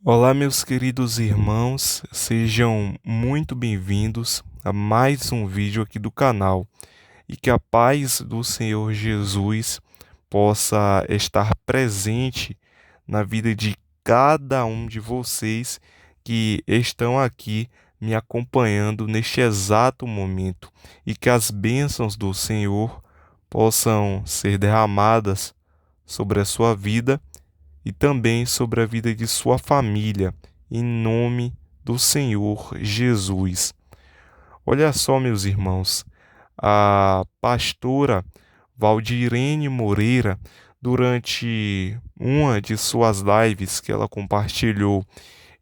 Olá, meus queridos irmãos, sejam muito bem-vindos a mais um vídeo aqui do canal e que a paz do Senhor Jesus possa estar presente na vida de cada um de vocês que estão aqui me acompanhando neste exato momento e que as bênçãos do Senhor possam ser derramadas sobre a sua vida e também sobre a vida de sua família, em nome do Senhor Jesus. Olha só, meus irmãos, a pastora Valdirene Moreira, durante uma de suas lives que ela compartilhou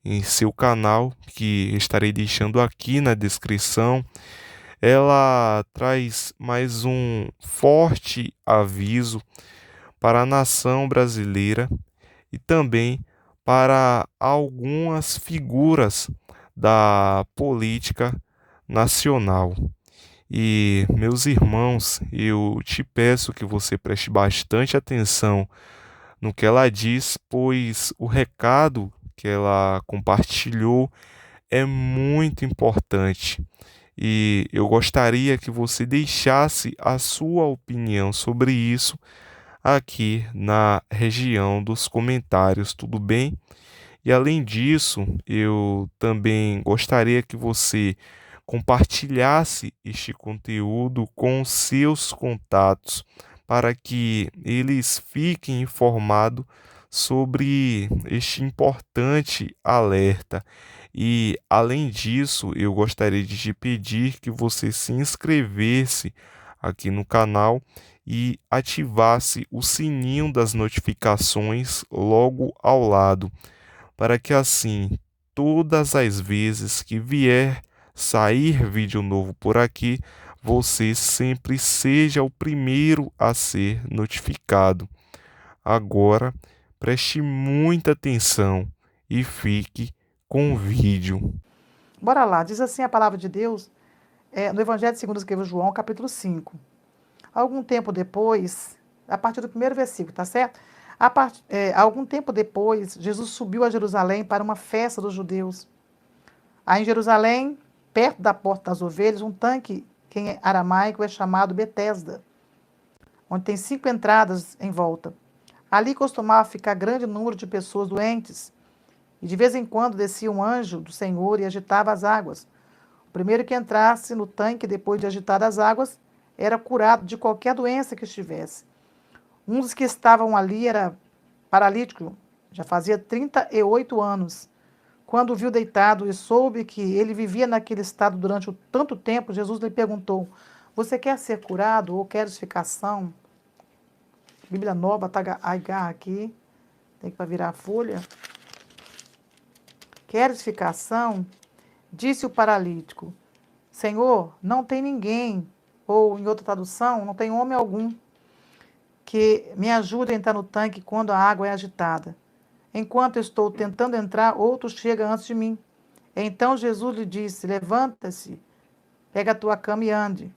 em seu canal, que estarei deixando aqui na descrição, ela traz mais um forte aviso para a nação brasileira e também para algumas figuras da política nacional. E, meus irmãos, eu te peço que você preste bastante atenção no que ela diz, pois o recado que ela compartilhou é muito importante. E eu gostaria que você deixasse a sua opinião sobre isso aqui na região dos comentários, tudo bem? E além disso, eu também gostaria que você compartilhasse este conteúdo com seus contatos para que eles fiquem informados sobre este importante alerta. E além disso, eu gostaria de te pedir que você se inscrevesse aqui no canal e ativasse o sininho das notificações logo ao lado, para que assim, todas as vezes que vier sair vídeo novo por aqui, você sempre seja o primeiro a ser notificado. Agora, preste muita atenção e fique com o vídeo. Bora lá, diz assim a palavra de Deus, no Evangelho segundo escreveu João, capítulo 5. Algum tempo depois, a partir do primeiro versículo, tá certo? Algum tempo depois, Jesus subiu a Jerusalém para uma festa dos judeus. Aí em Jerusalém, perto da porta das ovelhas, um tanque que em aramaico é chamado Betesda, onde tem 5 entradas em volta. Ali costumava ficar grande número de pessoas doentes, e de vez em quando descia um anjo do Senhor e agitava as águas. O primeiro que entrasse no tanque depois de agitar as águas era curado de qualquer doença que estivesse. Um dos que estavam ali era paralítico, já fazia 38 anos. Quando o viu deitado e soube que ele vivia naquele estado durante tanto tempo, Jesus lhe perguntou: Você quer ser curado ou queres ficar são? Bíblia Nova, está agarra aqui, tem que virar a folha. Queres ficar são? Disse o paralítico: Senhor, não tem ninguém, ou em outra tradução, não tem homem algum que me ajude a entrar no tanque quando a água é agitada. Enquanto eu estou tentando entrar, outro chega antes de mim. Então Jesus lhe disse: Levanta-se, pega a tua cama e ande.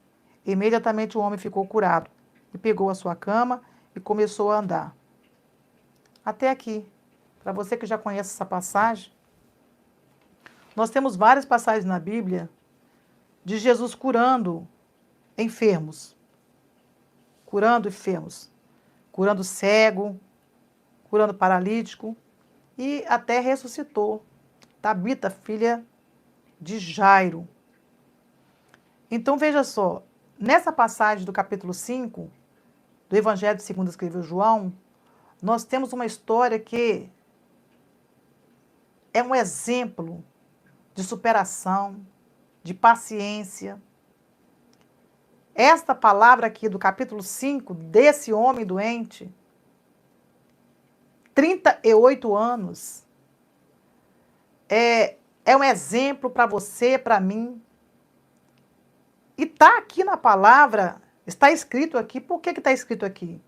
Imediatamente o homem ficou curado e pegou a sua cama e começou a andar. Até aqui, para você que já conhece essa passagem, nós temos várias passagens na Bíblia de Jesus enfermos, curando enfermos, curando cego, curando paralítico e até ressuscitou Tabita, filha de Jairo. Então veja só, nessa passagem do capítulo 5 do Evangelho segundo escreveu João, nós temos uma história que é um exemplo de superação, de paciência. Esta palavra aqui do capítulo 5 desse homem doente, 38 anos, é um exemplo para você, para mim. E está aqui na palavra, está escrito aqui. Por que está escrito aqui?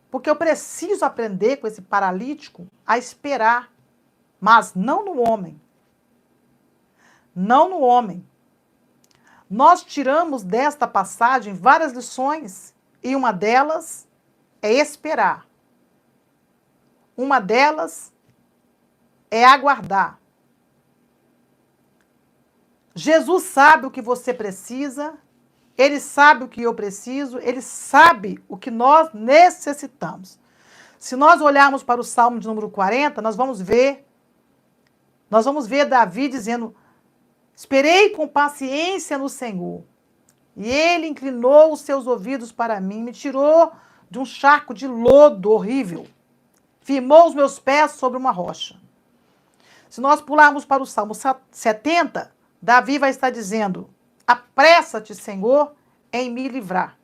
Porque eu preciso aprender com esse paralítico a esperar, mas não no homem. Não no homem. Nós tiramos desta passagem várias lições e uma delas é esperar. Uma delas é aguardar. Jesus sabe o que você precisa, ele sabe o que eu preciso, ele sabe o que nós necessitamos. Se nós olharmos para o Salmo de número 40, nós vamos ver Davi dizendo: esperei com paciência no Senhor, e ele inclinou os seus ouvidos para mim, me tirou de um charco de lodo horrível, firmou os meus pés sobre uma rocha. Se nós pularmos para o Salmo 70, Davi vai estar dizendo: apressa-te, Senhor, em me livrar.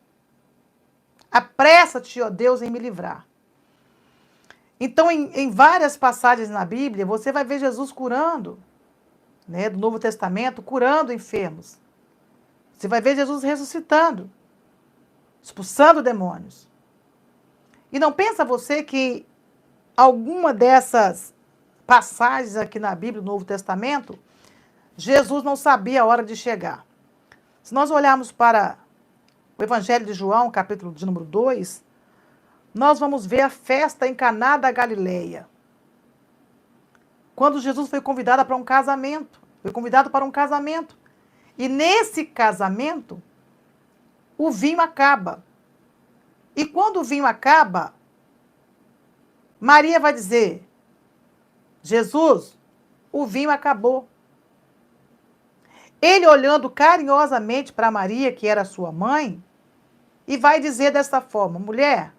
Apressa-te, ó Deus, em me livrar. Então, em várias passagens na Bíblia, você vai ver Jesus curando, né, do Novo Testamento, curando enfermos. Você vai ver Jesus ressuscitando, expulsando demônios. E não pensa você que alguma dessas passagens aqui na Bíblia, do Novo Testamento, Jesus não sabia a hora de chegar. Se nós olharmos para o Evangelho de João, capítulo de número 2, nós vamos ver a festa em Caná da Galileia. Quando Jesus foi convidado para um casamento. Foi convidado para um casamento. E nesse casamento, o vinho acaba. E quando o vinho acaba, Maria vai dizer: Jesus, o vinho acabou. Ele olhando carinhosamente para Maria, que era sua mãe, e vai dizer desta forma: mulher,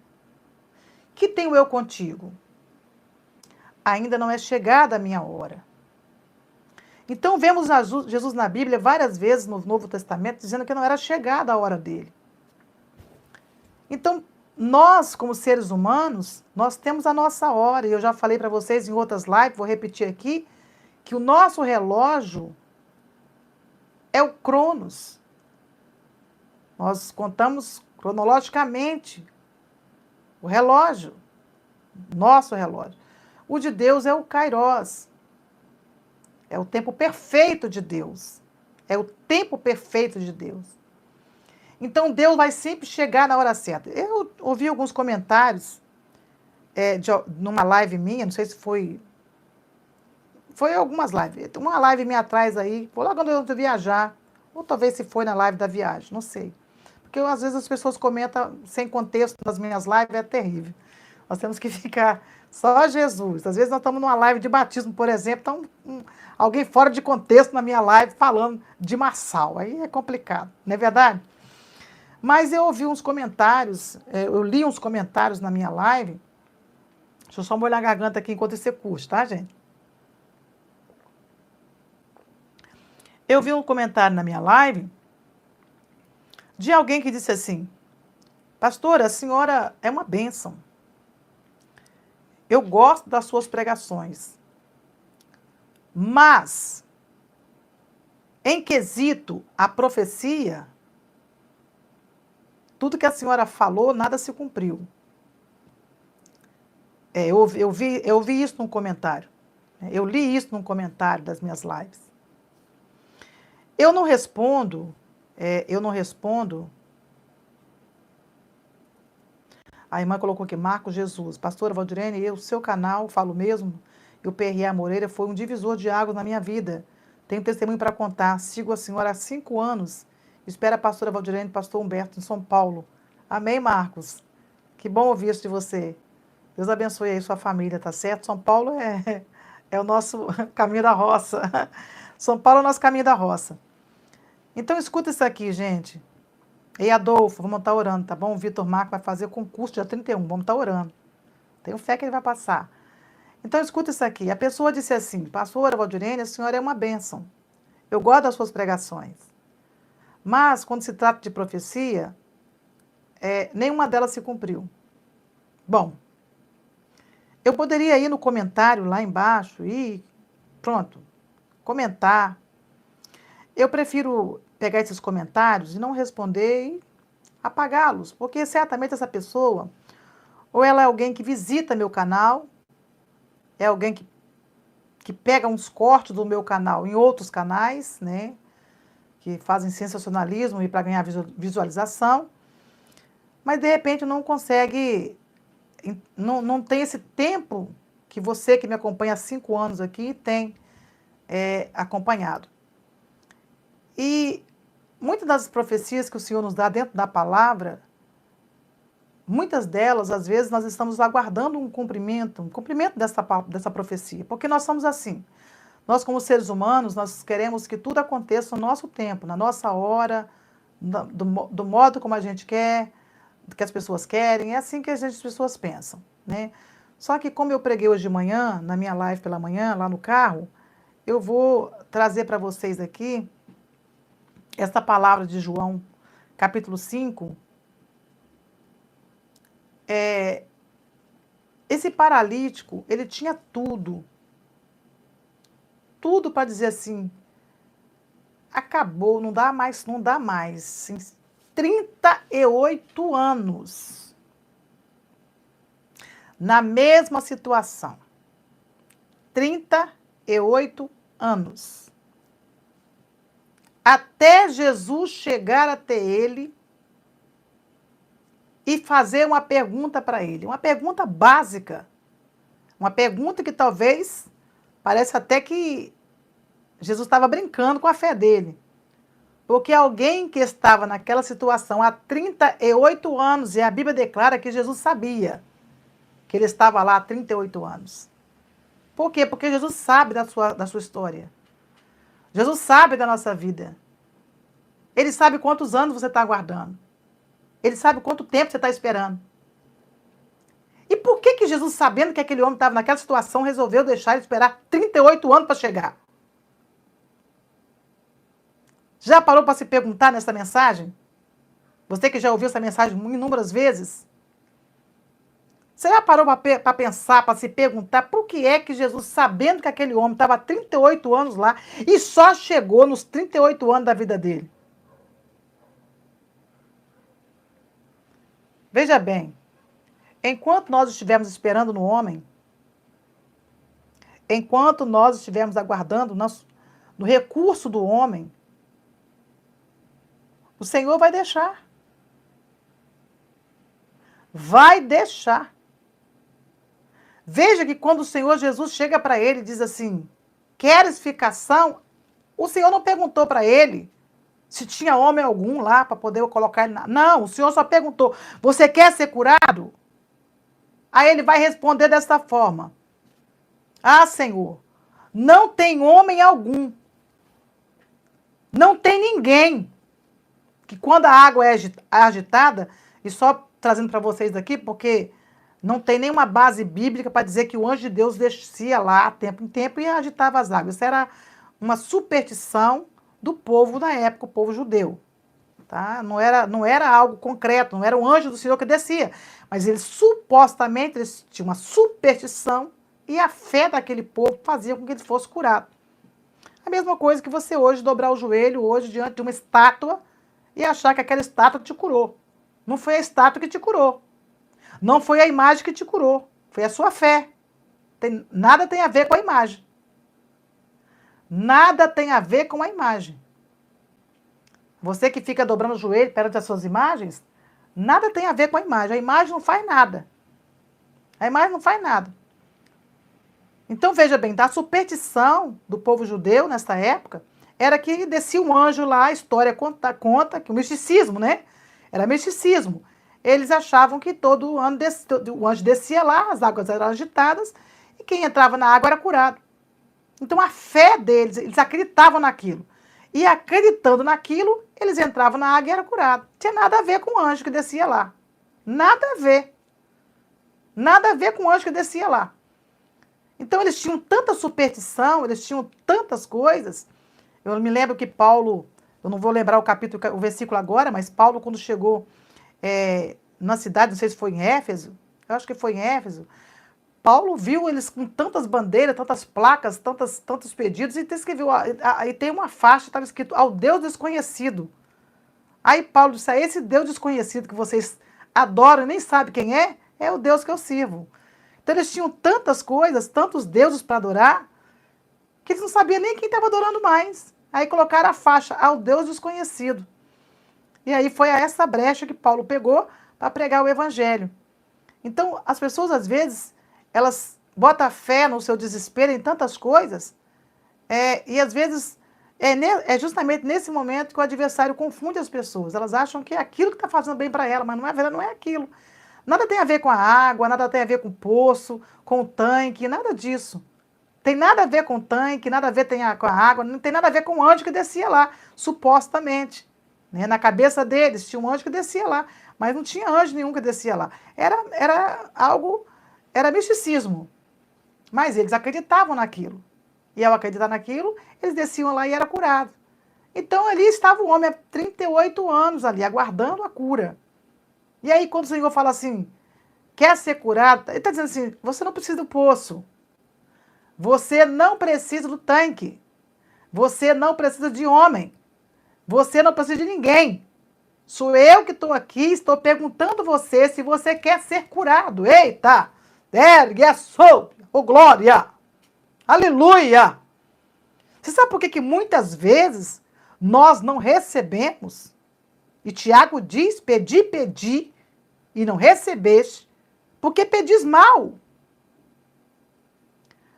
que tenho eu contigo? Ainda não é chegada a minha hora. Então vemos Jesus na Bíblia várias vezes no Novo Testamento dizendo que não era chegada a hora dele. Então nós, como seres humanos, nós temos a nossa hora. E eu já falei para vocês em outras lives, vou repetir aqui, que o nosso relógio é o Cronos. Nós contamos cronologicamente o relógio, nosso relógio. O de Deus é o Kairos. É o tempo perfeito de Deus. É o tempo perfeito de Deus. Então Deus vai sempre chegar na hora certa. Eu ouvi alguns comentários numa live minha, não sei se foi algumas lives. Uma live minha atrás aí, foi lá quando eu viajar, ou talvez se foi na live da viagem, não sei. Porque às vezes as pessoas comentam sem contexto nas minhas lives, é terrível. Nós temos que ficar só Jesus. Às vezes nós estamos numa live de batismo, por exemplo, então alguém fora de contexto na minha live falando de Marçal. Aí é complicado, não é verdade? Mas eu ouvi uns comentários, eu li uns comentários na minha live. Deixa eu só molhar a garganta aqui enquanto isso curte, tá, gente? Eu vi um comentário na minha live de alguém que disse assim: pastora, a senhora é uma bênção. Eu gosto das suas pregações. Mas, em quesito a profecia, tudo que a senhora falou, nada se cumpriu. Eu vi isso num comentário. Eu li isso num comentário das minhas lives. Eu não respondo. A irmã colocou aqui: Marcos Jesus. Pastora Valdirene, o seu canal, falo mesmo, e o PRA Moreira foi um divisor de águas na minha vida. Tenho testemunho para contar. Sigo a senhora há 5 anos. Espero a pastora Valdirene e pastor Humberto, em São Paulo. Amém, Marcos? Que bom ouvir isso de você. Deus abençoe aí sua família, tá certo? São Paulo é o nosso caminho da roça. São Paulo é o nosso caminho da roça. Então, escuta isso aqui, gente. Ei, Adolfo, vamos estar orando, tá bom? O Vitor Marco vai fazer concurso dia 31, vamos estar orando. Tenho fé que ele vai passar. Então, escuta isso aqui. A pessoa disse assim: pastora Valdirene, a senhora é uma bênção. Eu gosto das suas pregações. Mas, quando se trata de profecia, nenhuma delas se cumpriu. Bom, eu poderia ir no comentário lá embaixo e pronto, comentar. Eu prefiro pegar esses comentários e não responder e apagá-los, porque certamente essa pessoa, ou ela é alguém que visita meu canal, é alguém que pega uns cortes do meu canal em outros canais, né, que fazem sensacionalismo e para ganhar visualização, mas de repente não consegue, não tem esse tempo que você que me acompanha há 5 anos aqui tem acompanhado. E muitas das profecias que o Senhor nos dá dentro da palavra, muitas delas, às vezes, nós estamos aguardando um cumprimento dessa profecia, porque nós somos assim. Nós, como seres humanos, nós queremos que tudo aconteça no nosso tempo, na nossa hora, do modo como a gente quer, do que as pessoas querem, é assim que as pessoas pensam, né? Só que como eu preguei hoje de manhã, na minha live pela manhã, lá no carro, eu vou trazer para vocês aqui essa palavra de João, capítulo 5. Esse paralítico, ele tinha tudo para dizer assim, acabou, não dá mais. 38 anos, na mesma situação, 38 anos, até Jesus chegar até ele e fazer uma pergunta para ele, uma pergunta básica, uma pergunta que talvez parece até que Jesus estava brincando com a fé dele. Porque alguém que estava naquela situação há 38 anos, e a Bíblia declara que Jesus sabia que ele estava lá há 38 anos. Por quê? Porque Jesus sabe da sua história. Jesus sabe da nossa vida. Ele sabe quantos anos você está aguardando. Ele sabe quanto tempo você está esperando. E por que Jesus, sabendo que aquele homem estava naquela situação, resolveu deixar ele esperar 38 anos para chegar? Já parou para se perguntar nessa mensagem? Você que já ouviu essa mensagem inúmeras vezes? Você já parou para pensar, para se perguntar por que é que Jesus, sabendo que aquele homem estava há 38 anos lá e só chegou nos 38 anos da vida dele? Veja bem, enquanto nós estivermos esperando no homem, enquanto nós estivermos aguardando no recurso do homem, o Senhor vai deixar. Vai deixar. Veja que quando o Senhor Jesus chega para ele e diz assim, queres ficação? O Senhor não perguntou para ele se tinha homem algum lá para poder colocar ele na... Não, o Senhor só perguntou, você quer ser curado? Aí ele vai responder dessa forma. Ah, Senhor, não tem homem algum. Não tem ninguém que quando a água é agitada, e só trazendo para vocês aqui, porque não tem nenhuma base bíblica para dizer que o anjo de Deus descia lá, tempo em tempo, e agitava as águas. Isso era uma superstição do povo na época, o povo judeu. Tá? Não era algo concreto, não era o anjo do Senhor que descia. Mas eles supostamente tinham uma superstição e a fé daquele povo fazia com que ele fosse curado. A mesma coisa que você hoje dobrar o joelho hoje diante de uma estátua e achar que aquela estátua te curou. Não foi a estátua que te curou. Não foi a imagem que te curou. Foi a sua fé. Nada tem a ver com a imagem. Nada tem a ver com a imagem. Você que fica dobrando o joelho perante as suas imagens, nada tem a ver com a imagem. A imagem não faz nada. A imagem não faz nada. Então, veja bem, a superstição do povo judeu nessa época era que descia um anjo lá, a história conta que o misticismo, né? Era misticismo. Eles achavam que todo ano o anjo descia lá, as águas eram agitadas, e quem entrava na água era curado. Então, a fé deles, eles acreditavam naquilo. E acreditando naquilo, eles entravam na água e eram curados. Não tinha nada a ver com o anjo que descia lá. Nada a ver. Nada a ver com o anjo que descia lá. Então, eles tinham tanta superstição, eles tinham tantas coisas. Eu me lembro que Paulo, eu não vou lembrar o versículo agora, mas Paulo, quando chegou na cidade, não sei se foi em Éfeso, eu acho que foi em Éfeso, Paulo viu eles com tantas bandeiras, tantas placas, tantos pedidos, e escreveu, aí tem uma faixa, estava escrito, ao Deus desconhecido. Aí Paulo disse, esse Deus desconhecido que vocês adoram e nem sabem quem é o Deus que eu sirvo. Então eles tinham tantas coisas, tantos deuses para adorar, que eles não sabiam nem quem estava adorando mais. Aí colocaram a faixa, ao Deus desconhecido. E aí foi a essa brecha que Paulo pegou para pregar o evangelho. Então, as pessoas, às vezes, elas bota fé no seu desespero em tantas coisas, e às vezes é justamente nesse momento que o adversário confunde as pessoas. Elas acham que é aquilo que está fazendo bem para ela, mas não é verdade, não é aquilo. Nada tem a ver com a água, nada tem a ver com o poço, com o tanque, nada disso. Tem nada a ver com o tanque, nada a ver com a água, não tem nada a ver com o anjo que descia lá, supostamente. Né? Na cabeça deles tinha um anjo que descia lá, mas não tinha anjo nenhum que descia lá. Era misticismo. Mas eles acreditavam naquilo. E ao acreditar naquilo, eles desciam lá e era curado. Então ali estava o homem há 38 anos ali, aguardando a cura. E aí quando o Senhor fala assim, quer ser curado, ele está dizendo assim, você não precisa do poço. Você não precisa do tanque. Você não precisa de homem. Você não precisa de ninguém. Sou eu que estou aqui, estou perguntando você se você quer ser curado. Eita! Ergue a soube! Ô glória! Aleluia! Você sabe por que muitas vezes nós não recebemos? E Tiago diz, pedi, e não recebeste, porque pedis mal.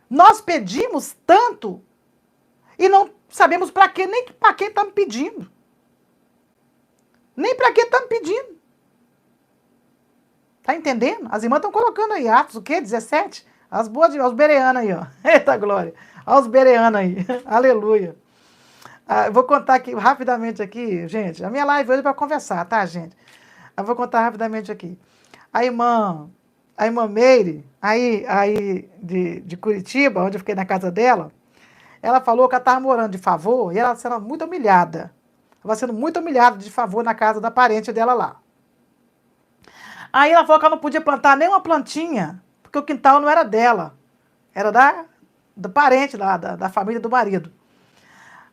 Nós pedimos tanto e não sabemos para quê, nem para quem estamos pedindo. Nem para quem estamos pedindo. Tá entendendo? As irmãs estão colocando aí, Atos, o quê? 17? As boas, os bereanos aí, ó. Eita glória. Olha os bereanos aí. Aleluia. Eu vou contar aqui, rapidamente aqui, gente. A minha live hoje é para conversar, tá, gente? Eu vou contar rapidamente aqui. A irmã Meire, aí de Curitiba, onde eu fiquei na casa dela, ela falou que ela estava morando de favor e ela sendo muito humilhada. Estava sendo muito humilhada de favor na casa da parente dela lá. Aí ela falou que ela não podia plantar nem uma plantinha, porque o quintal não era dela. Era do parente lá, da família do marido.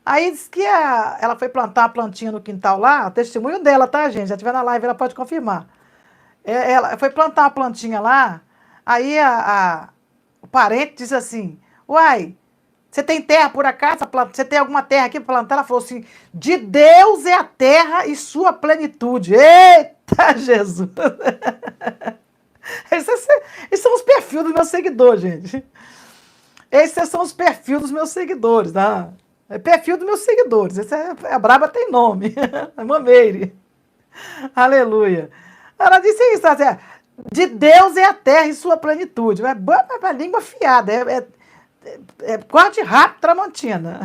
Aí disse que ela foi plantar uma plantinha no quintal lá, o testemunho dela, tá, gente? Já estiver na live, ela pode confirmar. Ela foi plantar uma plantinha lá, aí o parente disse assim, uai, você tem terra por acaso? Você tem alguma terra aqui para plantar? Ela falou assim, de Deus é a terra e sua plenitude. Eita, Jesus! Esses são os perfis dos meus seguidores, gente. Esses são os perfis dos meus seguidores, tá? É perfil dos meus seguidores. A braba tem nome. A Meire. Aleluia. Ela disse isso, assim, de Deus é a terra e sua plenitude. É língua afiada, corte rápido, Tramontina.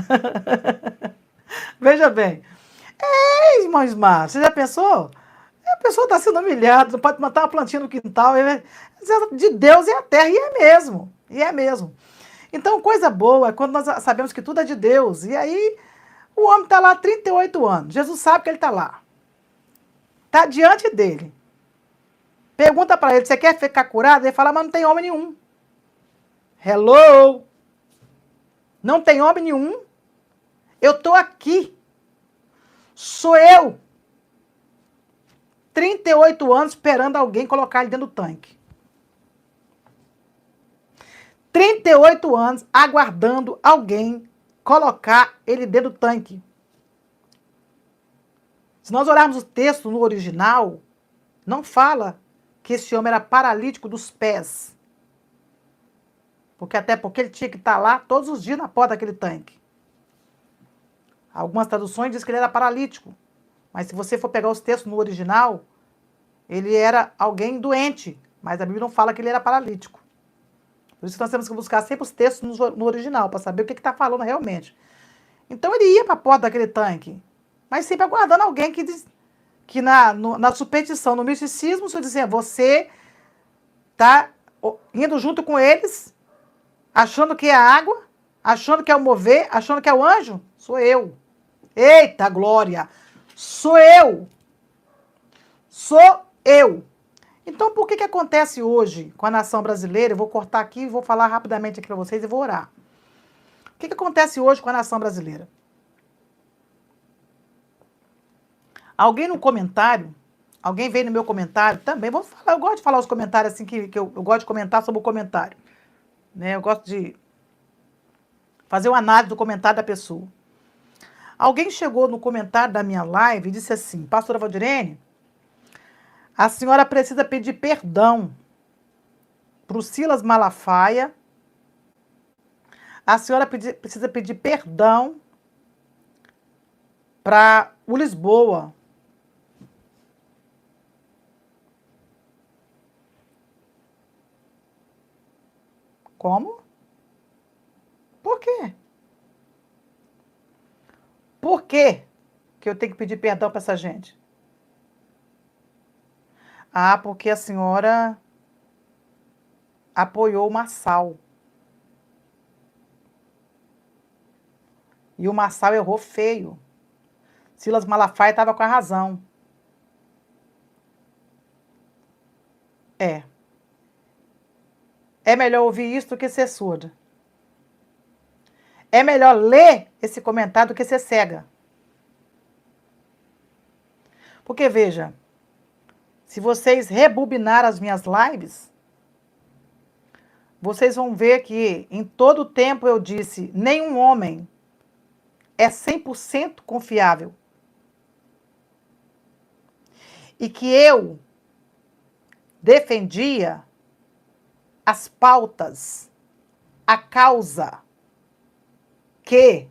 Veja bem. Irmão Ismar, você já pensou? A pessoa está sendo humilhada, não pode plantar uma plantinha no quintal. De Deus é a terra, e é mesmo. E é mesmo. Então, coisa boa é quando nós sabemos que tudo é de Deus. E aí, o homem está lá há 38 anos. Jesus sabe que ele está lá. Está diante dele. Pergunta para ele, você quer ficar curado? Ele fala, mas não tem homem nenhum. Hello? Não tem homem nenhum? Eu estou aqui. Sou eu. 38 anos esperando alguém colocar ele dentro do tanque. 38 anos aguardando alguém colocar ele dentro do tanque. Se nós olharmos o texto no original, não fala que esse homem era paralítico dos pés. Até porque ele tinha que estar lá todos os dias na porta daquele tanque. Algumas traduções dizem que ele era paralítico. Mas se você for pegar os textos no original, ele era alguém doente. Mas a Bíblia não fala que ele era paralítico. Por isso que nós temos que buscar sempre os textos no original, para saber o que está falando realmente. Então ele ia para a porta daquele tanque, mas sempre aguardando alguém que na superstição, no misticismo, se dizia, você está indo junto com eles, achando que é a água, achando que é o mover, achando que é o anjo. Sou eu. Eita glória! Sou eu. Sou eu. Então, por que acontece hoje com a nação brasileira? Eu vou cortar aqui e vou falar rapidamente aqui para vocês e vou orar. O que acontece hoje com a nação brasileira? Alguém no comentário, alguém veio no meu comentário também, vou falar, eu gosto de falar os comentários assim, que eu gosto de comentar sobre o comentário. Né? Eu gosto de fazer uma análise do comentário da pessoa. Alguém chegou no comentário da minha live e disse assim, pastora Valdirene, a senhora precisa pedir perdão para o Silas Malafaia a senhora precisa pedir perdão para o Lisboa. Como? Por quê? Por quê que eu tenho que pedir perdão para essa gente? Ah, porque a senhora apoiou o Marçal. E o Marçal errou feio. Silas Malafaia estava com a razão. É. É melhor ouvir isso do que ser surda. É melhor ler esse comentário do que ser cega. Porque, veja, se vocês rebobinar as minhas lives, vocês vão ver que em todo o tempo eu disse, nenhum homem é 100% confiável. E que eu defendia as pautas, a causa que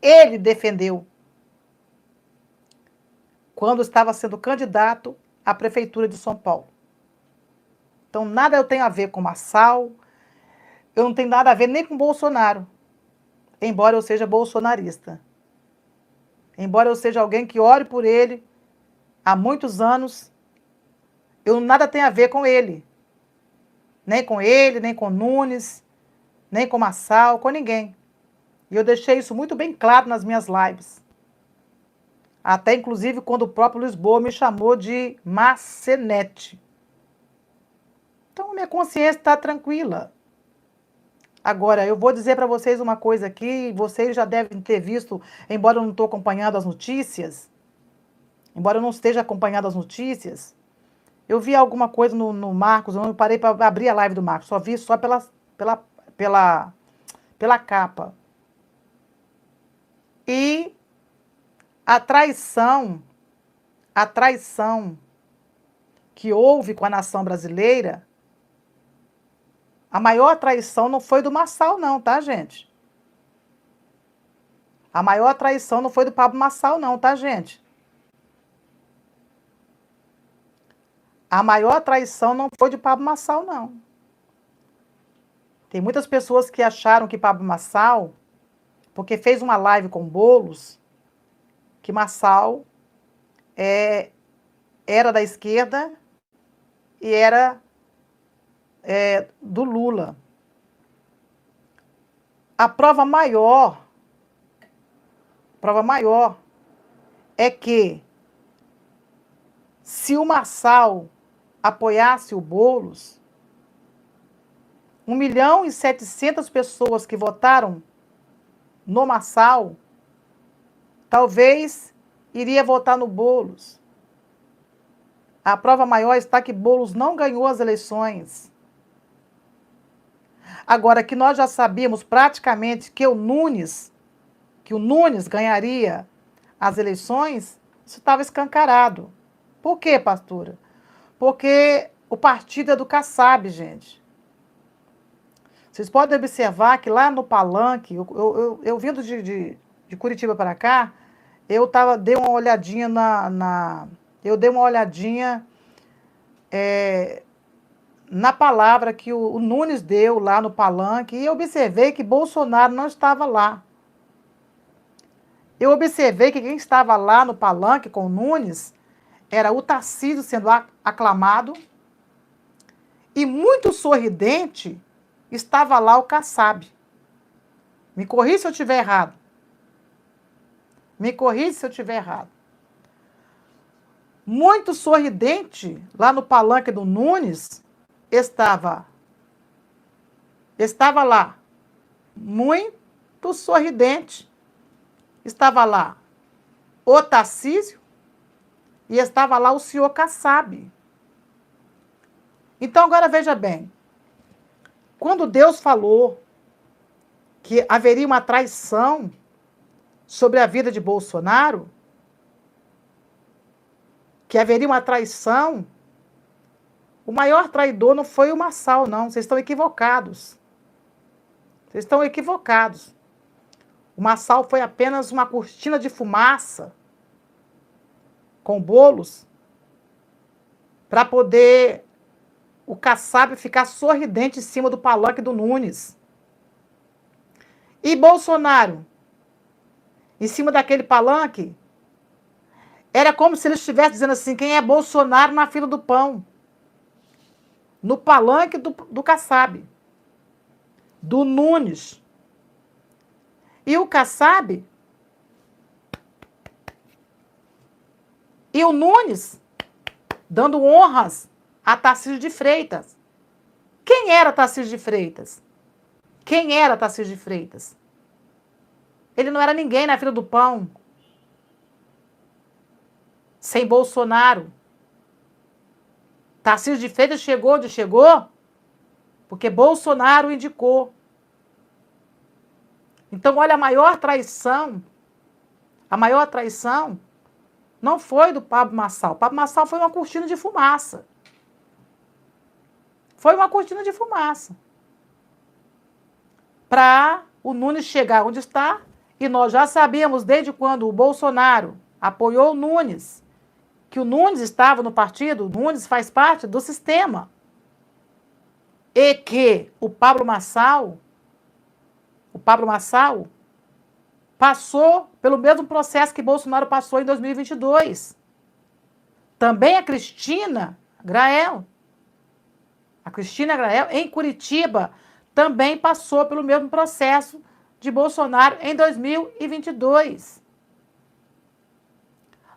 ele defendeu quando estava sendo candidato à Prefeitura de São Paulo. Então, nada eu tenho a ver com Marçal, eu não tenho nada a ver nem com Bolsonaro, embora eu seja bolsonarista. Embora eu seja alguém que ore por ele há muitos anos, eu nada tenho a ver com ele. Nem com ele, nem com Nunes, nem com Marçal, com ninguém. E eu deixei isso muito bem claro nas minhas lives. Até, inclusive, quando o próprio Lisboa me chamou de Marcenete. Então, minha consciência está tranquila. Agora, eu vou dizer para vocês uma coisa aqui, vocês já devem ter visto, embora eu não estou acompanhando as notícias, embora eu não esteja acompanhando as notícias, eu vi alguma coisa no Marcos, eu não parei para abrir a live do Marcos, só vi só pela capa. E a traição que houve com a nação brasileira, a maior traição não foi do Marçal não, tá, gente? A maior traição não foi do Pablo Marçal não, tá, gente? A maior traição não foi de Pablo Marçal, não. Tem muitas pessoas que acharam que Pablo Marçal, porque fez uma live com Boulos, que Marçal era da esquerda e era do Lula. A prova maior é que se o Marçal apoiasse o Boulos, 1.700.000 pessoas que votaram no Marçal, talvez iria votar no Boulos. A prova maior está que Boulos não ganhou as eleições. Agora, que nós já sabíamos praticamente que o Nunes ganharia as eleições, isso estava escancarado. Por quê, pastora? Porque o partido é do Kassab, gente. Vocês podem observar que lá no Palanque, eu vindo de Curitiba para cá, dei uma olhadinha na palavra que o Nunes deu lá no Palanque e observei que Bolsonaro não estava lá. Eu observei que quem estava lá no Palanque com o Nunes era o Tarcísio sendo aclamado e muito sorridente estava lá o Kassab. Me corrija se eu estiver errado. Muito sorridente lá no Palanque do Nunes estava lá. Muito sorridente. Estava lá o Tarcísio e estava lá o senhor Kassab. Então, agora veja bem. Quando Deus falou que haveria uma traição sobre a vida de Bolsonaro, que haveria uma traição, o maior traidor não foi o Marçal, não. Vocês estão equivocados. Vocês estão equivocados. O Marçal foi apenas uma cortina de fumaça com bolos para poder o Kassab ficar sorridente em cima do palanque do Nunes. E Bolsonaro, em cima daquele palanque, era como se ele estivesse dizendo assim, quem é Bolsonaro na fila do pão? No palanque do Kassab, do Nunes. E o Kassab e o Nunes dando honras a Tarcísio de Freitas. Quem era Tarcísio de Freitas? Quem era Tarcísio de Freitas? Ele não era ninguém na fila do pão. Sem Bolsonaro. Tarcísio de Freitas chegou onde chegou porque Bolsonaro indicou. Então, olha, a maior traição não foi do Pablo Marçal. O Pablo Marçal foi uma cortina de fumaça. Foi uma cortina de fumaça. Para o Nunes chegar onde está, e nós já sabíamos desde quando o Bolsonaro apoiou o Nunes, que o Nunes estava no partido, o Nunes faz parte do sistema. E que o Pablo Marçal passou pelo mesmo processo que Bolsonaro passou em 2022. Também a Cristina Grael, em Curitiba, também passou pelo mesmo processo de Bolsonaro em 2022.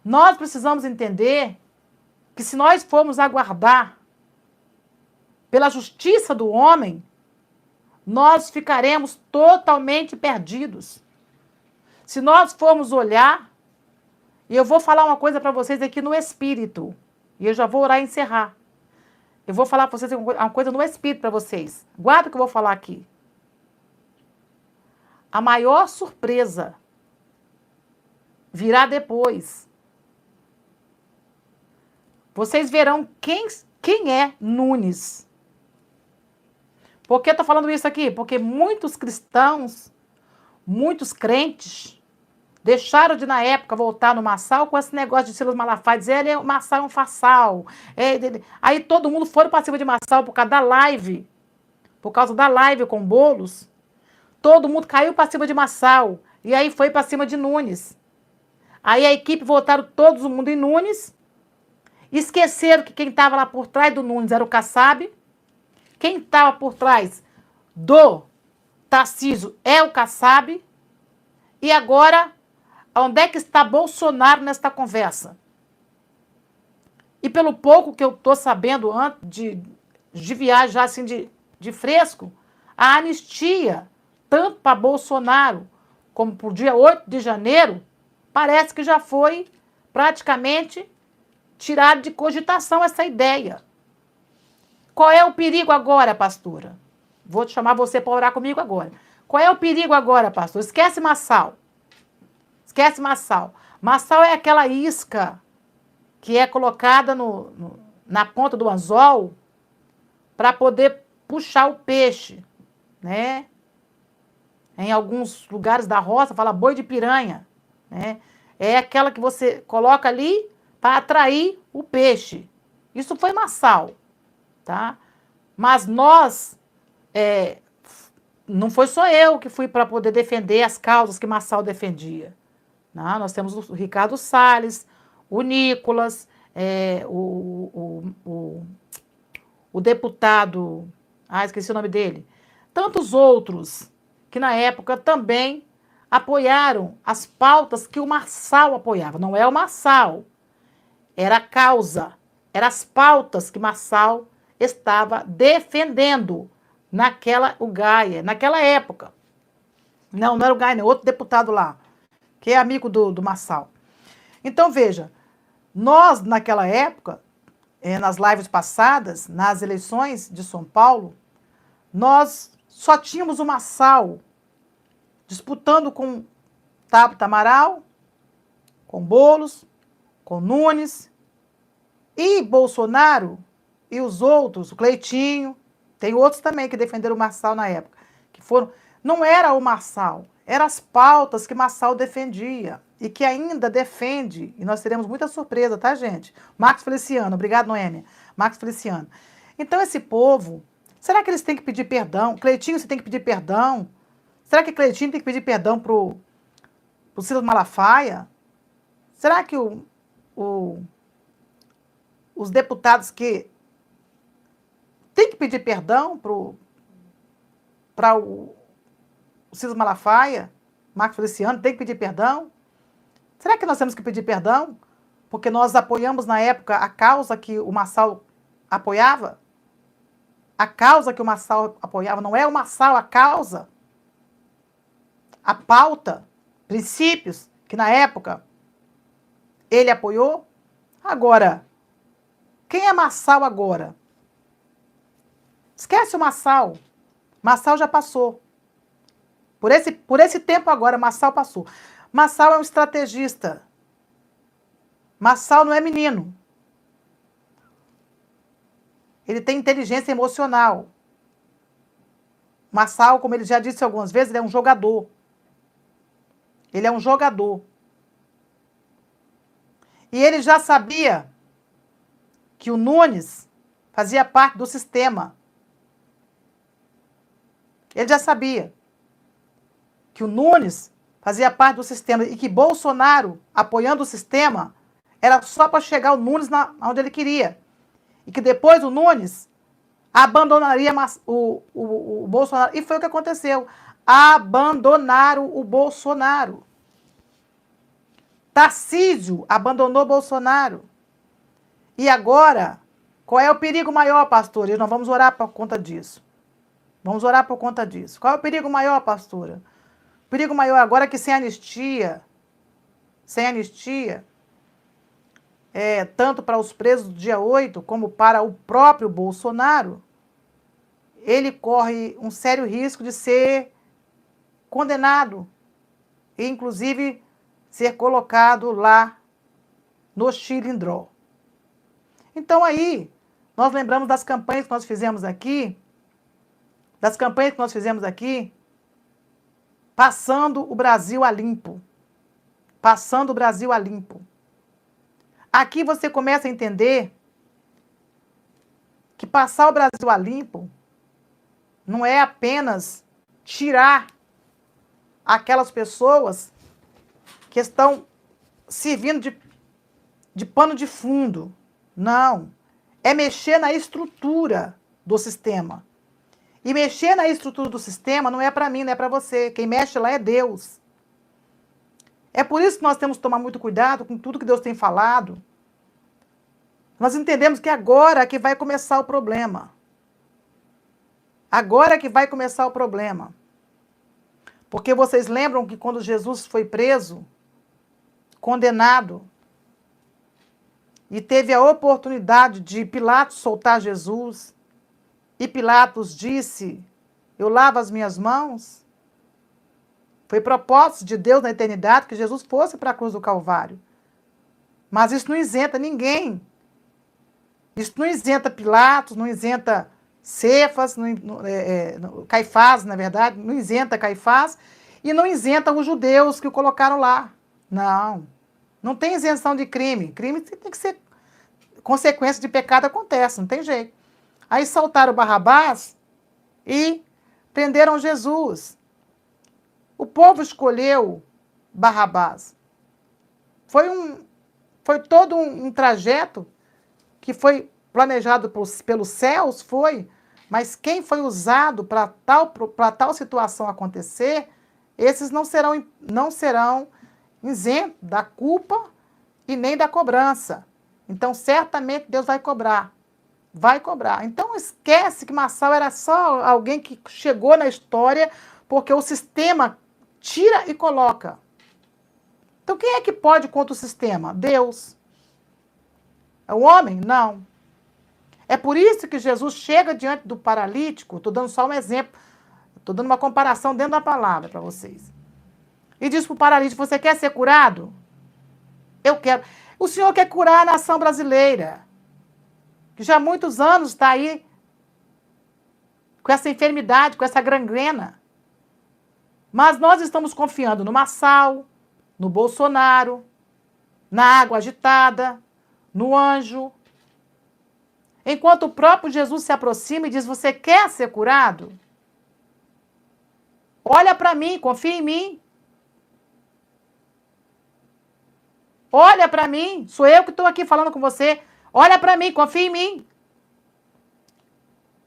Nós precisamos entender que se nós formos aguardar pela justiça do homem, nós ficaremos totalmente perdidos. Se nós formos olhar, e eu vou falar uma coisa para vocês aqui no Espírito, e eu já vou orar e encerrar. Eu vou falar para vocês uma coisa no Espírito para vocês. Guarda o que eu vou falar aqui. A maior surpresa virá depois. Vocês verão quem é Nunes. Por que eu estou falando isso aqui? Porque muitos cristãos, muitos crentes, deixaram de, na época, voltar no Marçal com esse negócio de Silas Malafaia, dizer o Marçal é um farsal. Aí todo mundo foi para cima de Marçal por causa da live. Por causa da live com bolos. Todo mundo caiu para cima de Marçal. E aí foi para cima de Nunes. Aí a equipe votaram todo mundo em Nunes. Esqueceram que quem estava lá por trás do Nunes era o Kassab. Quem estava por trás do Tarcísio é o Kassab. E agora, onde é que está Bolsonaro nesta conversa? E pelo pouco que eu estou sabendo antes de viajar assim de fresco, a anistia, tanto para Bolsonaro como para o dia 8 de janeiro, parece que já foi praticamente tirado de cogitação essa ideia. Qual é o perigo agora, pastora? Vou te chamar você para orar comigo agora. Qual é o perigo agora, pastor? Esquece Marçal. Esquece Marçal. Marçal é aquela isca que é colocada na ponta do anzol para poder puxar o peixe, né? Em alguns lugares da roça fala boi de piranha, né? É aquela que você coloca ali para atrair o peixe. Isso foi Marçal, tá? Mas nós, não foi só eu que fui para poder defender as causas que Marçal defendia. Não, nós temos o Ricardo Salles, o Nicolas, o deputado, esqueci o nome dele, tantos outros que na época também apoiaram as pautas que o Marçal apoiava. Não é o Marçal, era a causa, eram as pautas que Marçal estava defendendo o Gaia, naquela época. Não era o Gaia, não, outro deputado lá, que é amigo do Marçal. Então, veja, nós, naquela época, nas lives passadas, nas eleições de São Paulo, nós só tínhamos o Marçal disputando com Tabata Amaral, com Boulos, com Nunes, e Bolsonaro e os outros, o Cleitinho, tem outros também que defenderam o Marçal na época, que foram, Não era o Marçal, eram as pautas que Marçal defendia e que ainda defende. E nós teremos muita surpresa, tá, gente? Marcos Feliciano, obrigado, Noêmia. Marcos Feliciano. Então, esse povo, será que eles têm que pedir perdão? Cleitinho, você tem que pedir perdão? Será que Cleitinho tem que pedir perdão pro Silas Malafaia? Será que os deputados que têm que pedir perdão para o Silas Malafaia, Marcos Feliciano, tem que pedir perdão? Será que nós temos que pedir perdão? Porque nós apoiamos na época a causa que o Marçal apoiava? A causa que o Marçal apoiava, não é o Marçal a causa? A pauta, princípios que na época ele apoiou? Agora, quem é Marçal agora? Esquece o Marçal. Marçal já passou. Por esse tempo agora, Marçal passou. Marçal é um estrategista. Marçal não é menino. Ele tem inteligência emocional. Marçal, como ele já disse algumas vezes, ele é um jogador. Ele é um jogador. E ele já sabia que o Nunes fazia parte do sistema. Ele já sabia que o Nunes fazia parte do sistema e que Bolsonaro, apoiando o sistema, era só para chegar o Nunes onde ele queria. E que depois o Nunes abandonaria o Bolsonaro. E foi o que aconteceu. Abandonaram o Bolsonaro. Tarcísio abandonou Bolsonaro. E agora, qual é o perigo maior, pastor? E nós vamos orar por conta disso. Vamos orar por conta disso. Qual é o perigo maior, pastora? O perigo maior agora é que sem anistia, tanto para os presos do dia 8, como para o próprio Bolsonaro, ele corre um sério risco de ser condenado e, inclusive, ser colocado lá no Chilindró. Então, aí, nós lembramos das campanhas que nós fizemos aqui, passando o Brasil a limpo. Passando o Brasil a limpo. Aqui você começa a entender que passar o Brasil a limpo não é apenas tirar aquelas pessoas que estão servindo de pano de fundo. Não. É mexer na estrutura do sistema. E mexer na estrutura do sistema não é para mim, não é para você. Quem mexe lá é Deus. É por isso que nós temos que tomar muito cuidado com tudo que Deus tem falado. Nós entendemos que agora é que vai começar o problema. Agora é que vai começar o problema. Porque vocês lembram que quando Jesus foi preso, condenado, e teve a oportunidade de Pilatos soltar Jesus, e Pilatos disse, eu lavo as minhas mãos? Foi propósito de Deus na eternidade que Jesus fosse para a cruz do Calvário. Mas isso não isenta ninguém. Isso não isenta Pilatos, não isenta Cefas, Caifás, na verdade, não isenta Caifás, e não isenta os judeus que o colocaram lá. Não. Não tem isenção de crime. Crime tem que ser... Consequência de pecado acontece, não tem jeito. Aí soltaram Barrabás e prenderam Jesus. O povo escolheu Barrabás. Foi todo um trajeto que foi planejado pelos céus, mas quem foi usado para tal situação acontecer, esses não serão isentos da culpa e nem da cobrança. Então, certamente, Deus vai cobrar. Vai cobrar. Então, esquece que Marçal era só alguém que chegou na história porque o sistema tira e coloca. Então, quem é que pode contra o sistema? Deus. É o homem? Não. É por isso que Jesus chega diante do paralítico, estou dando só um exemplo, estou dando uma comparação dentro da palavra para vocês. E diz para o paralítico, você quer ser curado? Eu quero. O Senhor quer curar a nação brasileira, que já há muitos anos está aí com essa enfermidade, com essa gangrena. Mas nós estamos confiando no Marçal, no Bolsonaro, na água agitada, no anjo. Enquanto o próprio Jesus se aproxima e diz: você quer ser curado? Olha para mim, confia em mim. Olha para mim, sou eu que estou aqui falando com você. Olha para mim, confia em mim.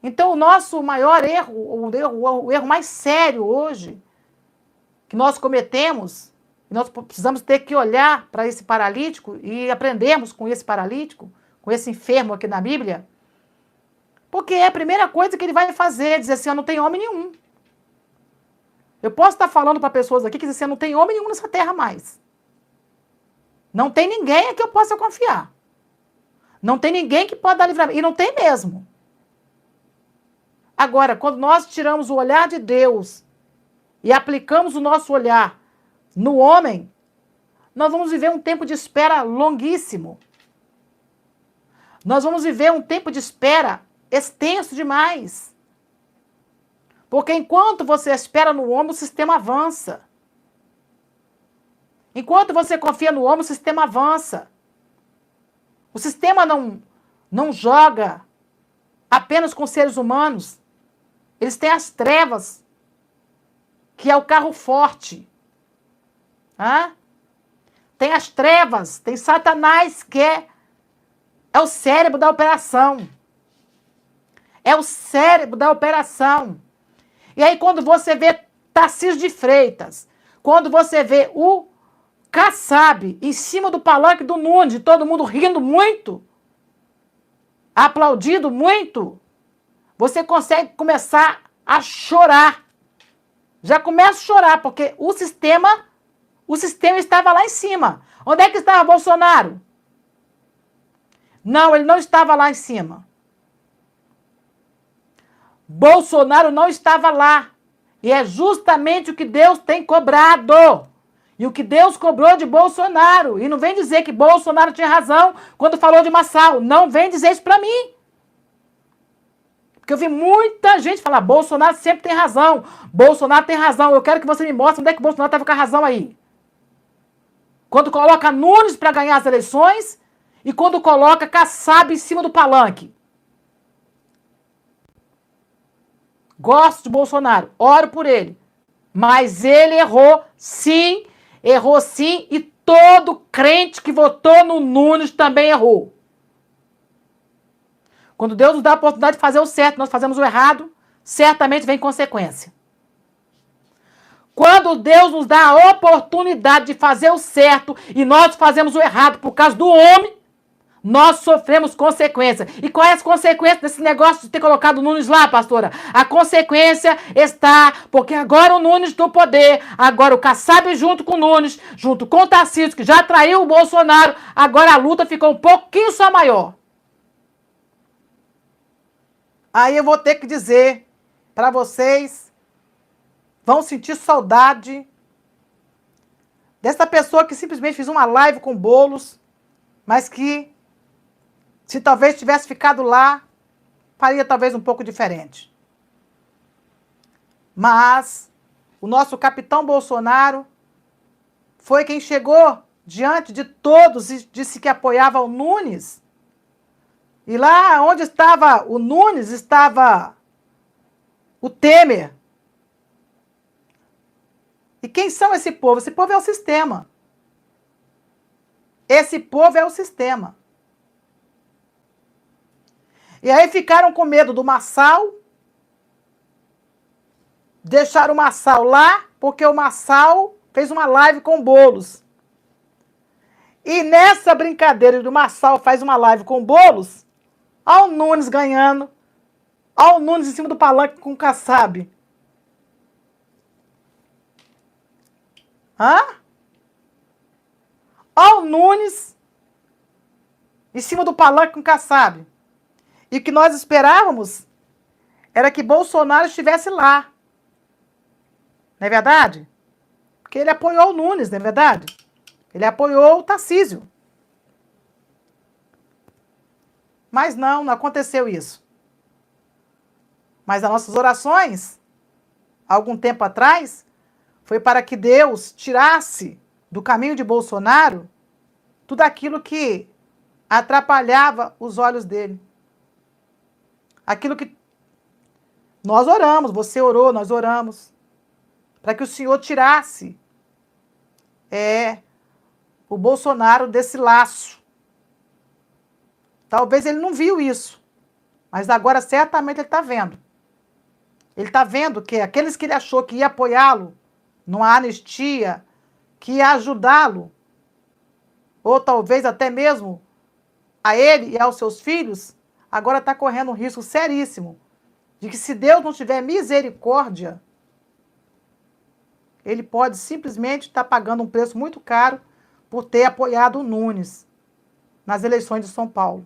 Então, o nosso maior erro, o erro mais sério hoje, que nós cometemos, nós precisamos ter que olhar para esse paralítico e aprendermos com esse paralítico, com esse enfermo aqui na Bíblia, porque é a primeira coisa que ele vai fazer, dizer assim: eu não tenho homem nenhum. Eu posso estar falando para pessoas aqui que dizem assim: eu não tenho homem nenhum nessa terra mais. Não tem ninguém a que eu possa confiar. Não tem ninguém que pode dar livramento. E não tem mesmo. Agora, quando nós tiramos o olhar de Deus e aplicamos o nosso olhar no homem, nós vamos viver um tempo de espera longuíssimo. Nós vamos viver um tempo de espera extenso demais. Porque enquanto você espera no homem, o sistema avança. Enquanto você confia no homem, o sistema avança. O sistema não joga apenas com seres humanos. Eles têm as trevas, que é o carro forte. Tem as trevas, tem Satanás, que é o cérebro da operação. É o cérebro da operação. E aí, quando você vê Tarcísio de Freitas, quando você vê o Kassab em cima do palanque do Nunes, todo mundo rindo muito, aplaudindo muito, você consegue começar a chorar. Já começa a chorar, porque o sistema estava lá em cima. Onde é que estava Bolsonaro? Não, ele não estava lá em cima. Bolsonaro não estava lá. E é justamente o que Deus tem cobrado. E o que Deus cobrou de Bolsonaro. E não vem dizer que Bolsonaro tinha razão quando falou de Marçal. Não vem dizer isso para mim. Porque eu vi muita gente falar: Bolsonaro sempre tem razão. Bolsonaro tem razão. Eu quero que você me mostre onde é que Bolsonaro estava com a razão aí. Quando coloca Nunes para ganhar as eleições e quando coloca Kassab em cima do palanque. Gosto de Bolsonaro, oro por ele. Mas ele errou sim, e todo crente que votou no Nunes também errou. Quando Deus nos dá a oportunidade de fazer o certo, nós fazemos o errado, certamente vem consequência. Quando Deus nos dá a oportunidade de fazer o certo e nós fazemos o errado por causa do homem, nós sofremos consequência. E qual é a consequência desse negócio de ter colocado o Nunes lá, pastora? A consequência está porque agora o Nunes do poder, agora o Kassab junto com o Nunes, junto com o Tarcísio, que já traiu o Bolsonaro, agora a luta ficou um pouquinho só maior. Aí eu vou ter que dizer para vocês, vão sentir saudade dessa pessoa que simplesmente fez uma live com bolos, mas que, se talvez tivesse ficado lá, faria talvez um pouco diferente. Mas o nosso capitão Bolsonaro foi quem chegou diante de todos e disse que apoiava o Nunes. E lá onde estava o Nunes, estava o Temer. E quem são esse povo? Esse povo é o sistema. Esse povo é o sistema. E aí ficaram com medo do Marçal, deixaram o Marçal lá, porque o Marçal fez uma live com Boulos. E nessa brincadeira do Marçal faz uma live com Boulos, olha o Nunes ganhando, olha o Nunes em cima do palanque com o Kassab. Olha o Nunes em cima do palanque com o Kassab. E o que nós esperávamos era que Bolsonaro estivesse lá. Não é verdade? Porque ele apoiou o Nunes, não é verdade? Ele apoiou o Tarcísio. Mas não aconteceu isso. Mas as nossas orações, há algum tempo atrás, foi para que Deus tirasse do caminho de Bolsonaro tudo aquilo que atrapalhava os olhos dele. Aquilo que nós oramos, você orou, nós oramos, para que o Senhor tirasse o Bolsonaro desse laço. Talvez ele não viu isso, mas agora certamente ele está vendo. Ele está vendo que aqueles que ele achou que ia apoiá-lo numa anistia, que ia ajudá-lo, ou talvez até mesmo a ele e aos seus filhos, agora está correndo um risco seríssimo de que, se Deus não tiver misericórdia, ele pode simplesmente estar pagando um preço muito caro por ter apoiado o Nunes nas eleições de São Paulo.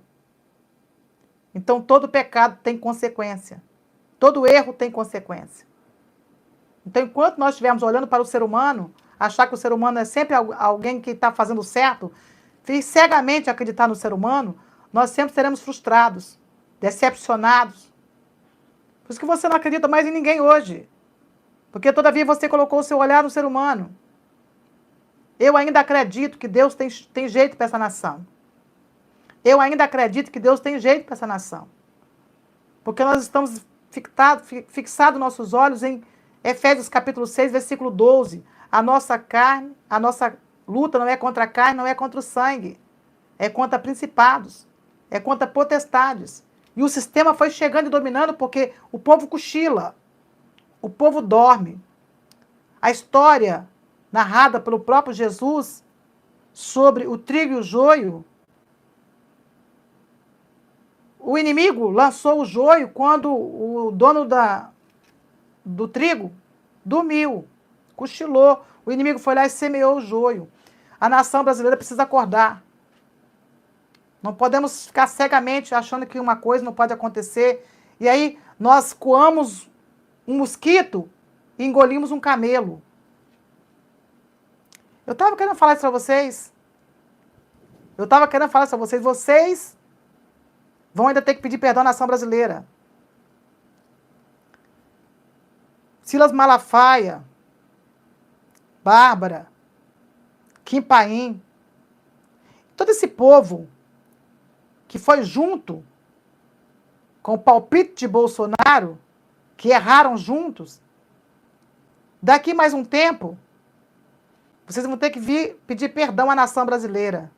Então, todo pecado tem consequência. Todo erro tem consequência. Então, enquanto nós estivermos olhando para o ser humano, achar que o ser humano é sempre alguém que está fazendo certo, e cegamente acreditar no ser humano, nós sempre seremos frustrados, decepcionados. Por isso que você não acredita mais em ninguém hoje. Porque, todavia, você colocou o seu olhar no ser humano. Eu ainda acredito que Deus tem jeito para essa nação. Eu ainda acredito que Deus tem jeito para essa nação. Porque nós estamos fixados nossos olhos em Efésios capítulo 6, versículo 12. A nossa luta não é contra a carne, não é contra o sangue. É contra principados. É contra potestades. E o sistema foi chegando e dominando porque o povo cochila. O povo dorme. A história narrada pelo próprio Jesus sobre o trigo e o joio, o inimigo lançou o joio quando o dono do trigo dormiu, cochilou. O inimigo foi lá e semeou o joio. A nação brasileira precisa acordar. Não podemos ficar cegamente achando que uma coisa não pode acontecer. E aí nós coamos um mosquito e engolimos um camelo. Eu estava querendo falar isso para vocês. Vocês vão ainda ter que pedir perdão à nação brasileira. Silas Malafaia, Bárbara, Kim Paim, todo esse povo que foi junto com o palpite de Bolsonaro, que erraram juntos, daqui mais um tempo, vocês vão ter que vir pedir perdão à nação brasileira.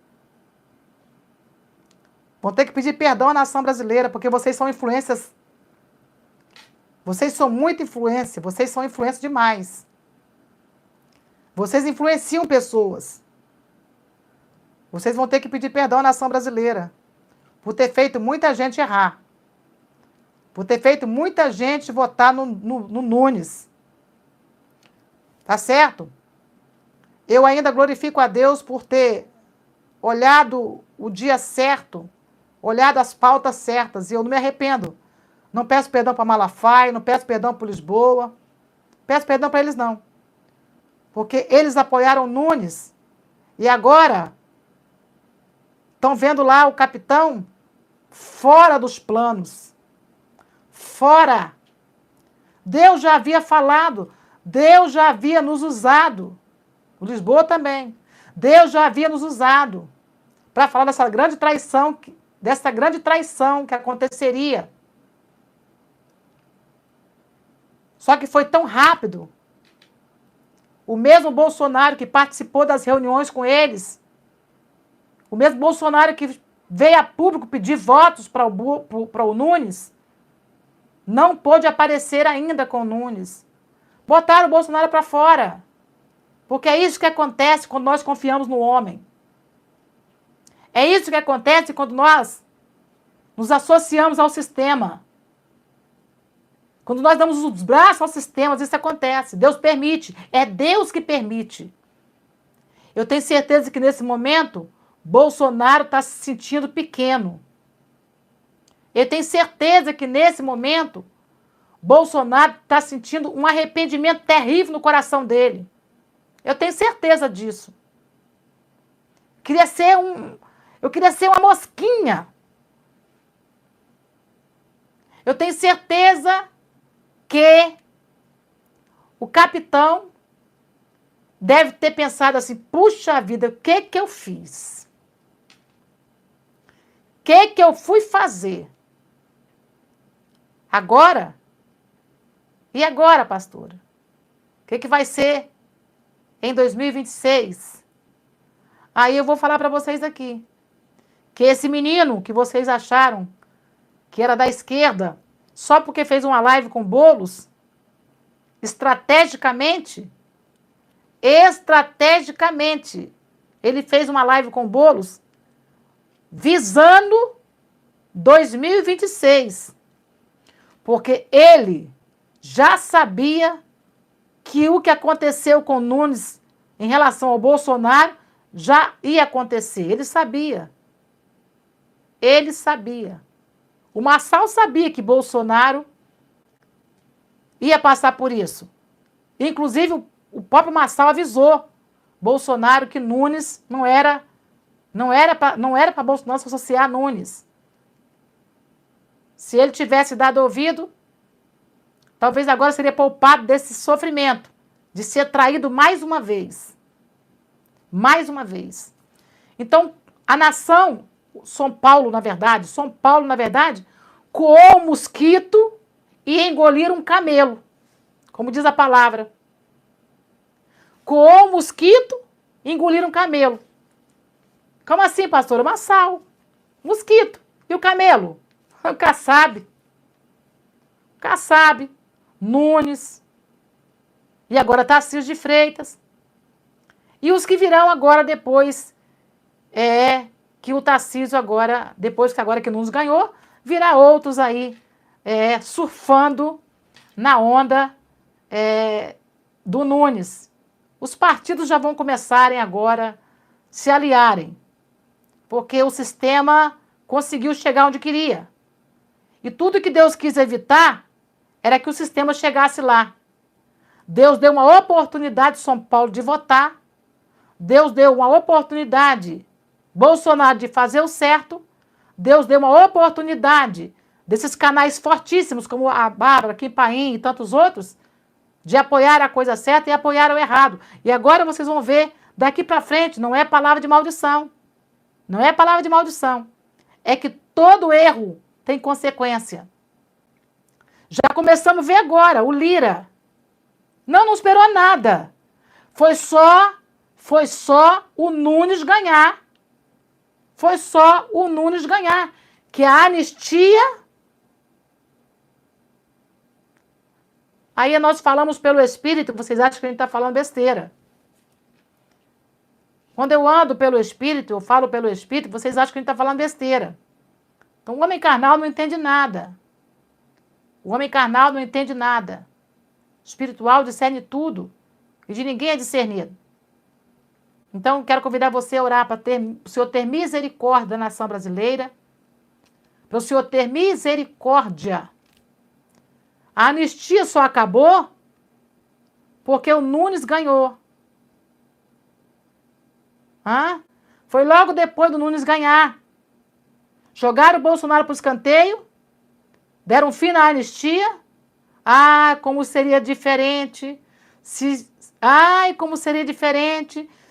Vão ter que pedir perdão à nação brasileira, porque vocês são influências. Vocês são muita influência, vocês são influência demais. Vocês influenciam pessoas. Vocês vão ter que pedir perdão à nação brasileira por ter feito muita gente errar. Por ter feito muita gente votar no Nunes. Tá certo? Eu ainda glorifico a Deus por ter olhado o dia certo, olhado as pautas certas, e eu não me arrependo. Não peço perdão para Malafaia, não peço perdão para Lisboa, peço perdão para eles não. Porque eles apoiaram Nunes e agora estão vendo lá o capitão fora dos planos. Fora. Deus já havia falado, Deus já havia nos usado. O Lisboa também. Deus já havia nos usado para falar dessa grande traição que aconteceria. Só que foi tão rápido. O mesmo Bolsonaro que participou das reuniões com eles, o mesmo Bolsonaro que veio a público pedir votos para o Nunes, não pôde aparecer ainda com o Nunes. Botaram o Bolsonaro para fora. Porque é isso que acontece quando nós confiamos no homem. É isso que acontece quando nós nos associamos ao sistema. Quando nós damos os braços ao sistema, isso acontece. Deus permite. É Deus que permite. Eu tenho certeza que nesse momento, Bolsonaro está se sentindo pequeno. Eu tenho certeza que nesse momento, Bolsonaro está sentindo um arrependimento terrível no coração dele. Eu tenho certeza disso. Eu queria ser uma mosquinha. Eu tenho certeza que o capitão deve ter pensado assim, puxa vida, o que que eu fiz? O que que eu fui fazer? Agora? E agora, pastora? O que que vai ser em 2026? Aí eu vou falar para vocês aqui, que esse menino que vocês acharam que era da esquerda, só porque fez uma live com Boulos, estrategicamente, ele fez uma live com Boulos visando 2026. Porque ele já sabia que o que aconteceu com Nunes em relação ao Bolsonaro já ia acontecer. Ele sabia. Ele sabia. O Marçal sabia que Bolsonaro ia passar por isso. Inclusive, o próprio Marçal avisou Bolsonaro que Nunes não era para Bolsonaro se associar a Nunes. Se ele tivesse dado ouvido, talvez agora seria poupado desse sofrimento, de ser traído mais uma vez. Mais uma vez. Então, a nação, São Paulo, na verdade, coou um mosquito e engoliram um camelo, como diz a palavra. Coou um mosquito e engoliram um camelo. Como assim, pastora? Marçal, mosquito. E o camelo? O Kassab. Nunes. E agora Tarcísio de Freitas. E os que virão agora depois, que o Tarcísio agora, depois que agora que Nunes ganhou, virá outros aí surfando na onda do Nunes. Os partidos já vão começarem agora se aliarem, porque o sistema conseguiu chegar onde queria. E tudo que Deus quis evitar era que o sistema chegasse lá. Deus deu uma oportunidade de São Paulo de votar, Deus deu uma oportunidade Bolsonaro de fazer o certo, Deus deu uma oportunidade desses canais fortíssimos, como a Bárbara, Kim Paim e tantos outros, de apoiar a coisa certa e apoiar o errado. E agora vocês vão ver, daqui para frente, não é palavra de maldição. Não é palavra de maldição. É que todo erro tem consequência. Já começamos a ver agora, o Lira. Não esperou nada. Foi só o Nunes ganhar. Foi só o Nunes ganhar. Que a anistia... Aí nós falamos pelo Espírito, vocês acham que a gente está falando besteira. Quando eu ando pelo Espírito, eu falo pelo Espírito, vocês acham que a gente está falando besteira. Então o homem carnal não entende nada. O homem carnal não entende nada. O espiritual discerne tudo. E de ninguém é discernido. Então, quero convidar você a orar para o Senhor ter misericórdia da nação brasileira. Para o Senhor ter misericórdia. A anistia só acabou porque o Nunes ganhou. Foi logo depois do Nunes ganhar. Jogaram o Bolsonaro para o escanteio, deram fim na anistia. Como seria diferente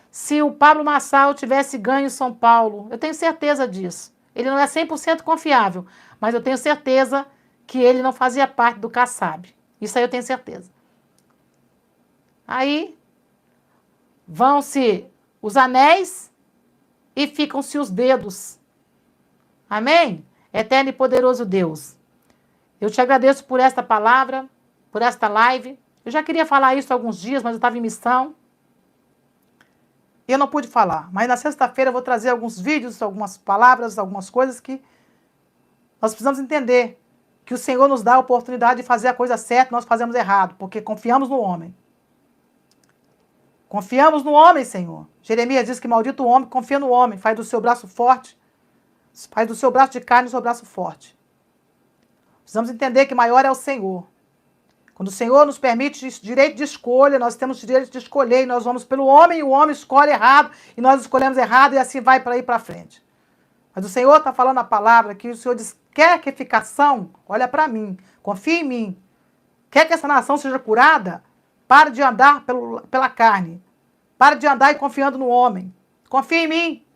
se o Pablo Marçal tivesse ganho em São Paulo. Eu tenho certeza disso. Ele não é 100% confiável, mas eu tenho certeza que ele não fazia parte do Kassab. Isso aí eu tenho certeza. Aí vão-se os anéis e ficam-se os dedos. Amém? Eterno e poderoso Deus. Eu te agradeço por esta palavra, por esta live. Eu já queria falar isso há alguns dias, mas eu estava em missão. E eu não pude falar. Mas na sexta-feira eu vou trazer alguns vídeos, algumas palavras, algumas coisas que nós precisamos entender. Que o Senhor nos dá a oportunidade de fazer a coisa certa, nós fazemos errado, porque confiamos no homem. Confiamos no homem, Senhor. Jeremias diz que maldito o homem, confia no homem, faz do seu braço forte, faz do seu braço de carne o seu braço forte. Precisamos entender que maior é o Senhor. Quando o Senhor nos permite direito de escolha, nós temos direito de escolher, e nós vamos pelo homem, e o homem escolhe errado, e nós escolhemos errado, e assim vai para ir para frente. Mas o Senhor está falando a palavra que o Senhor diz, quer que ficação, olha para mim, confia em mim. Quer que essa nação seja curada? Pare de andar pela carne. Para de andar e confiando no homem. Confia em mim.